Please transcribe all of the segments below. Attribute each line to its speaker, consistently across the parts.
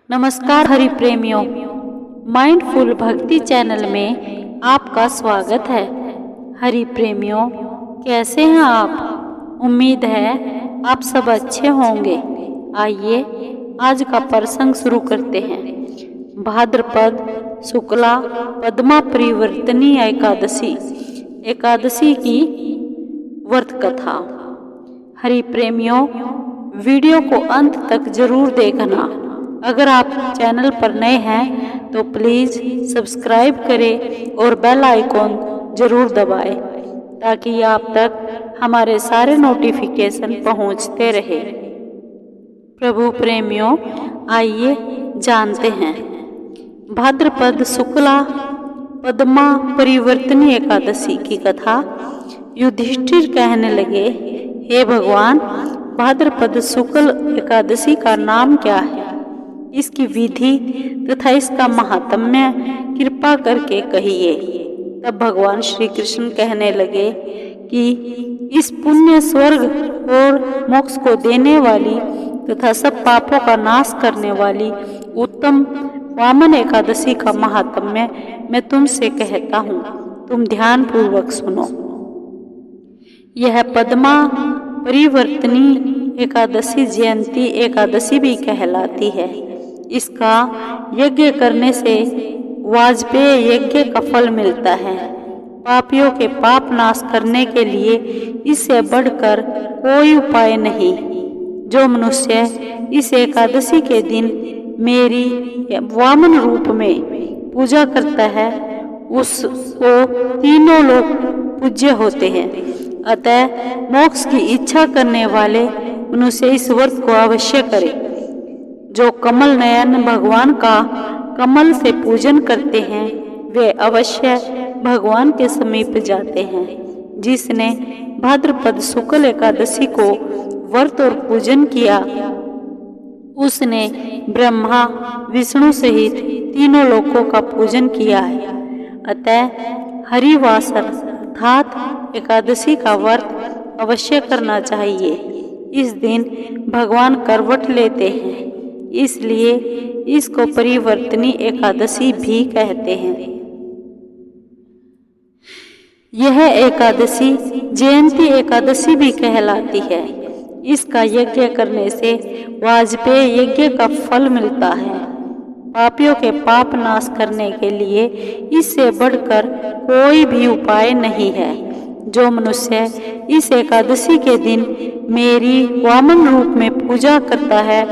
Speaker 1: नमस्कार हरि प्रेमियों, माइंडफुल भक्ति चैनल में आपका स्वागत है। हरि प्रेमियों, कैसे हैं आप? उम्मीद है आप सब अच्छे होंगे। आइए आज का प्रसंग शुरू करते हैं। भाद्रपद शुक्ला पद्मा परिवर्तनी एकादशी की व्रत कथा। हरि प्रेमियों, वीडियो को अंत तक जरूर देखना। अगर आप चैनल पर नए हैं तो प्लीज़ सब्सक्राइब करें और बेल आइकॉन जरूर दबाएं ताकि आप तक हमारे सारे नोटिफिकेशन पहुंचते रहे। प्रभु प्रेमियों, आइए जानते हैं भाद्रपद शुक्ला पद्मा परिवर्तनी एकादशी की कथा। युधिष्ठिर कहने लगे, हे भगवान, भाद्रपद शुक्ल एकादशी का नाम क्या है? इसकी विधि तथा इसका महात्म्य कृपा करके कहिए। तब भगवान श्री कृष्ण कहने लगे कि इस पुण्य स्वर्ग और मोक्ष को देने वाली तथा सब पापों का नाश करने वाली उत्तम वामन एकादशी का महात्म्य मैं तुमसे कहता हूँ, तुम ध्यान पूर्वक सुनो। यह पद्मा परिवर्तनी एकादशी जयंती एकादशी भी कहलाती है। इसका यज्ञ करने से वाजपेय यज्ञ का फल मिलता है। पापियों के पाप नाश करने के लिए इससे बढ़कर कोई उपाय नहीं। जो मनुष्य इस एकादशी के दिन मेरी वामन रूप में पूजा करता है उसको तीनों लोग पूज्य होते हैं। अतः मोक्ष की इच्छा करने वाले मनुष्य इस व्रत को अवश्य करें। जो कमल नयन भगवान का कमल से पूजन करते हैं वे अवश्य भगवान के समीप जाते हैं। जिसने भाद्रपद शुक्ल एकादशी को व्रत और पूजन किया उसने ब्रह्मा विष्णु सहित तीनों लोकों का पूजन किया है। अतः हरिवासर अर्थात एकादशी का व्रत अवश्य करना चाहिए। इस दिन भगवान करवट लेते हैं, इसलिए इसको परिवर्तनी एकादशी भी कहते हैं। यह एकादशी जयंती एकादशी भी कहलाती है। इसका यज्ञ करने से वाजपेय यज्ञ का फल मिलता है। पापियों के पाप नाश करने के लिए इससे बढ़कर कोई भी उपाय नहीं है। जो मनुष्य इस एकादशी के दिन मेरी वामन रूप में पूजा करता है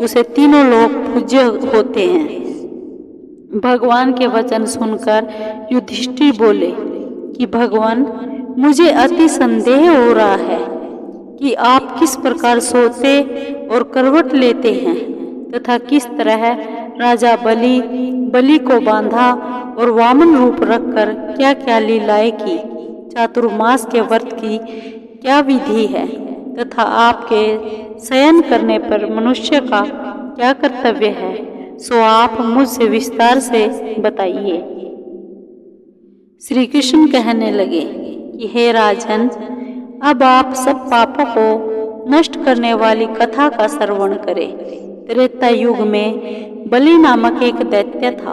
Speaker 1: उसे तीनों लोग पूज्य होते हैं। भगवान के वचन सुनकर युधिष्ठिर बोले कि भगवान, मुझे अति संदेह हो रहा है कि आप किस प्रकार सोते और करवट लेते हैं तथा किस तरह राजा बलि को बांधा और वामन रूप रखकर क्या क्या लीलाएं की। चातुर्मास के व्रत की क्या विधि है तथा आपके शयन करने पर मनुष्य का क्या कर्तव्य है, सो आप मुझसे विस्तार से बताइए। श्री कृष्ण कहने लगे कि हे राजन, अब आप सब पापों को नष्ट करने वाली कथा का श्रवण करें। त्रेता युग में बलि नामक एक दैत्य था।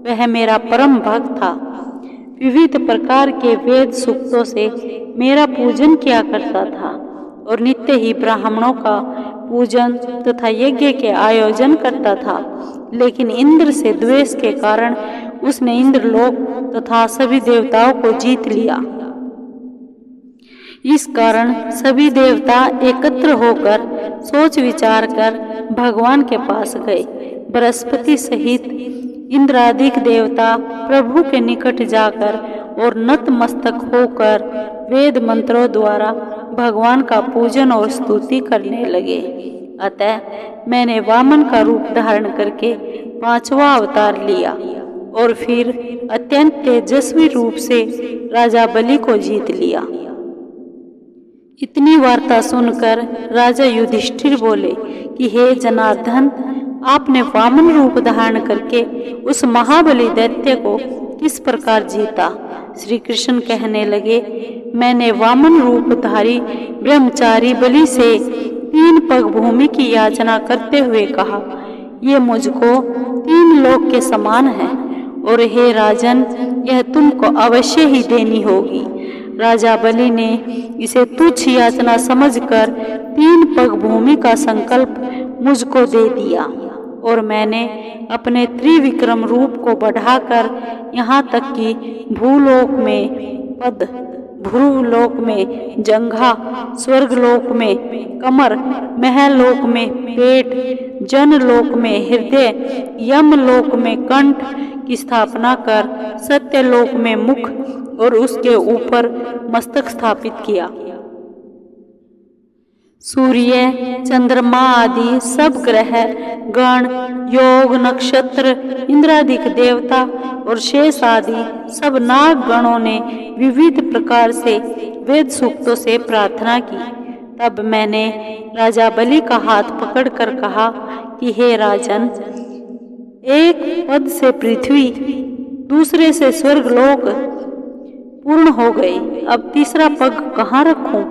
Speaker 1: वह मेरा परम भक्त था। विविध प्रकार के वेद सूक्तों से मेरा पूजन किया करता था और नित्य ही ब्राह्मणों का पूजन तथा यज्ञ के आयोजन करता था। लेकिन इंद्र से द्वेष के कारण उसने इंद्रलोक तथा सभी देवताओं को जीत लिया। इस कारण सभी देवता एकत्र होकर सोच विचार कर भगवान के पास गए। बृहस्पति सहित इंद्रादिक देवता प्रभु के निकट जाकर और नतमस्तक होकर वेद मंत्रों द्वारा भगवान का पूजन और स्तुति करने लगे। अतः मैंने वामन का रूप धारण करके 5वां अवतार लिया और फिर अत्यंत तेजस्वी रूप से राजा बलि को जीत लिया। इतनी वार्ता सुनकर राजा युधिष्ठिर बोले कि हे जनार्दन, आपने वामन रूप धारण करके उस महाबली दैत्य को किस प्रकार जीता? श्री कृष्ण कहने लगे, मैंने वामन रूपधारी ब्रह्मचारी बलि से 3 पग भूमि की याचना करते हुए कहा, ये मुझको 3 लोक के समान है, और हे राजन, यह तुमको अवश्य ही देनी होगी। राजा बलि ने इसे तुच्छ याचना समझकर 3 पग भूमि का संकल्प मुझको दे दिया, और मैंने अपने त्रिविक्रम रूप को बढ़ाकर यहाँ तक कि भूलोक में पद, भ्रूलोक में जंघा, स्वर्गलोक में कमर, महलोक में पेट, जनलोक में हृदय, यमलोक में कंठ की स्थापना कर सत्यलोक में मुख और उसके ऊपर मस्तक स्थापित किया। सूर्य, चंद्रमा आदि सब ग्रह, गण, योग, नक्षत्र, इंद्रादिक देवता और शेष आदि सब नाग गणों ने विविध प्रकार से वेद सूक्तों से प्रार्थना की। तब मैंने राजा बलि का हाथ पकड़कर कहा कि हे राजन, एक पद से पृथ्वी, दूसरे से स्वर्गलोक पूर्ण हो गए, अब तीसरा पग कहाँ रखूं?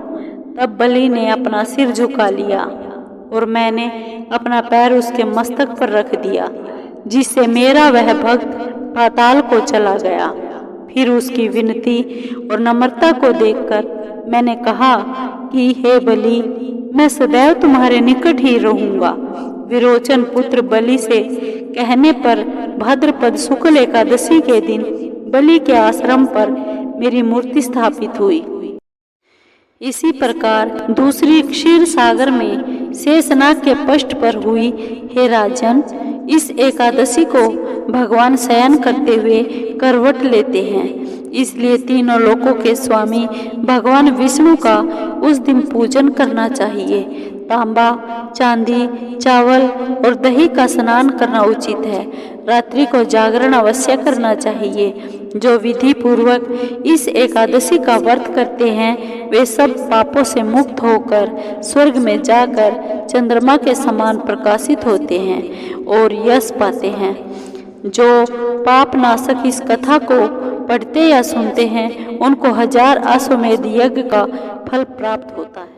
Speaker 1: तब बलि ने अपना सिर झुका लिया और मैंने अपना पैर उसके मस्तक पर रख दिया, जिससे मेरा वह भक्त पाताल को चला गया। फिर उसकी विनती और नम्रता को देखकर मैंने कहा कि हे बलि, मैं सदैव तुम्हारे निकट ही रहूंगा। विरोचन पुत्र बलि से कहने पर भाद्रपद शुक्ल एकादशी के दिन बलि के आश्रम पर मेरी मूर्ति स्थापित हुई। इसी प्रकार दूसरी क्षीर सागर में शेषनाग के पृष्ठ पर हुई। हे राजन, इस एकादशी को भगवान शयन करते हुए करवट लेते हैं, इसलिए तीनों लोकों के स्वामी भगवान विष्णु का उस दिन पूजन करना चाहिए। तांबा, चांदी, चावल और दही का स्नान करना उचित है। रात्रि को जागरण अवश्य करना चाहिए। जो विधि पूर्वक इस एकादशी का व्रत करते हैं वे सब पापों से मुक्त होकर स्वर्ग में जाकर चंद्रमा के समान प्रकाशित होते हैं और यश पाते हैं। जो पाप नाशक इस कथा को पढ़ते या सुनते हैं उनको 1000 अश्वमेध यज्ञ का फल प्राप्त होता है।